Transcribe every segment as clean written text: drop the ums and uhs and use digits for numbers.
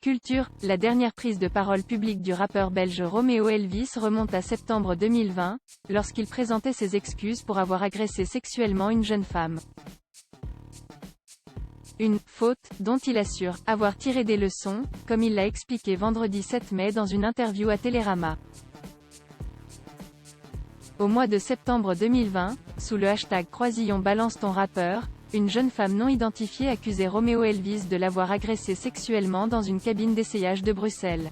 Culture, la dernière prise de parole publique du rappeur belge Romeo Elvis remonte à septembre 2020, lorsqu'il présentait ses excuses pour avoir agressé sexuellement une jeune femme. Une « faute » dont il assure avoir tiré des leçons, comme il l'a expliqué vendredi 7 mai dans une interview à Télérama. Au mois de septembre 2020, sous le hashtag Croisillon balance ton rappeur, une jeune femme non identifiée accusait Romeo Elvis de l'avoir agressé sexuellement dans une cabine d'essayage de Bruxelles.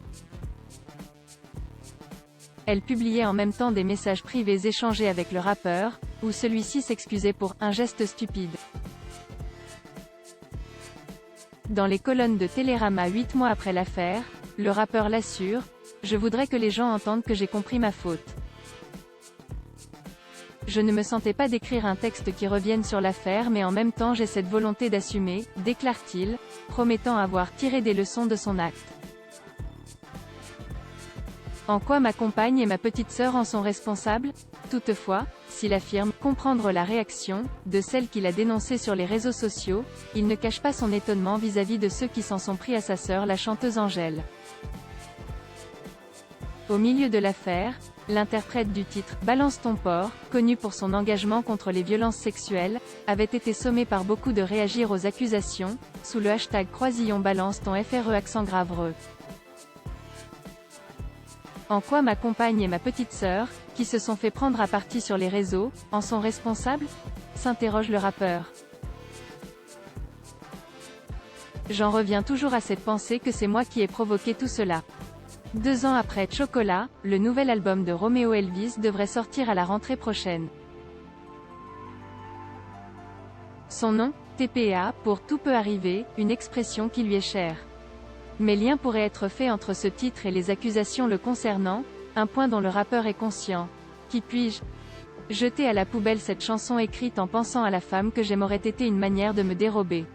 Elle publiait en même temps des messages privés échangés avec le rappeur, où celui-ci s'excusait pour « un geste stupide ». Dans les colonnes de Télérama 8 mois après l'affaire, le rappeur l'assure « Je voudrais que les gens entendent que j'ai compris ma faute. Je ne me sentais pas d'écrire un texte qui revienne sur l'affaire mais en même temps j'ai cette volonté d'assumer », déclare-t-il, promettant avoir tiré des leçons de son acte. En quoi ma compagne et ma petite sœur en sont responsables? Toutefois, s'il affirme comprendre la réaction de celle qu'il a dénoncée sur les réseaux sociaux, il ne cache pas son étonnement vis-à-vis de ceux qui s'en sont pris à sa sœur la chanteuse Angèle. Au milieu de l'affaire, l'interprète du titre « Balance ton porc », connu pour son engagement contre les violences sexuelles, avait été sommé par beaucoup de réagir aux accusations, sous le hashtag Croisillon balance ton FRE. En quoi ma compagne et ma petite sœur, qui se sont fait prendre à partie sur les réseaux, en sont responsables? S'interroge le rappeur. J'en reviens toujours à cette pensée que c'est moi qui ai provoqué tout cela. 2 ans après Chocolat, le nouvel album de Romeo Elvis devrait sortir à la rentrée prochaine. Son nom, TPA, pour Tout peut arriver, une expression qui lui est chère. Mais lien pourrait être fait entre ce titre et les accusations le concernant, un point dont le rappeur est conscient. Qui puis-je jeter à la poubelle cette chanson écrite en pensant à la femme que j'aime aurait été une manière de me dérober.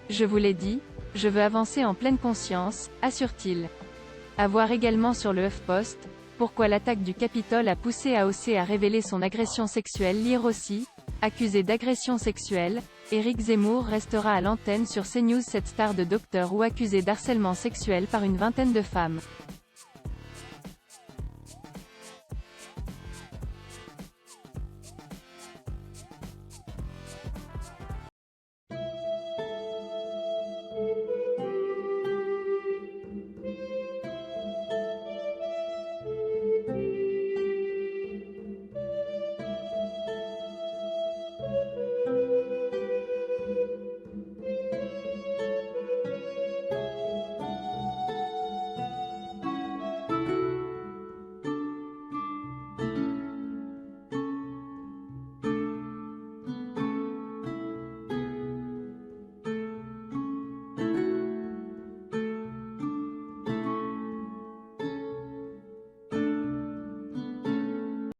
Je vous l'ai dit, je veux avancer en pleine conscience, assure-t-il. À voir également sur le HuffPost, pourquoi l'attaque du Capitole a poussé AOC à révéler son agression sexuelle. Lire aussi, accusé d'agression sexuelle, Éric Zemmour restera à l'antenne sur CNews. Cette star de Docteur Who accusé d'harcèlement sexuel par une vingtaine de femmes.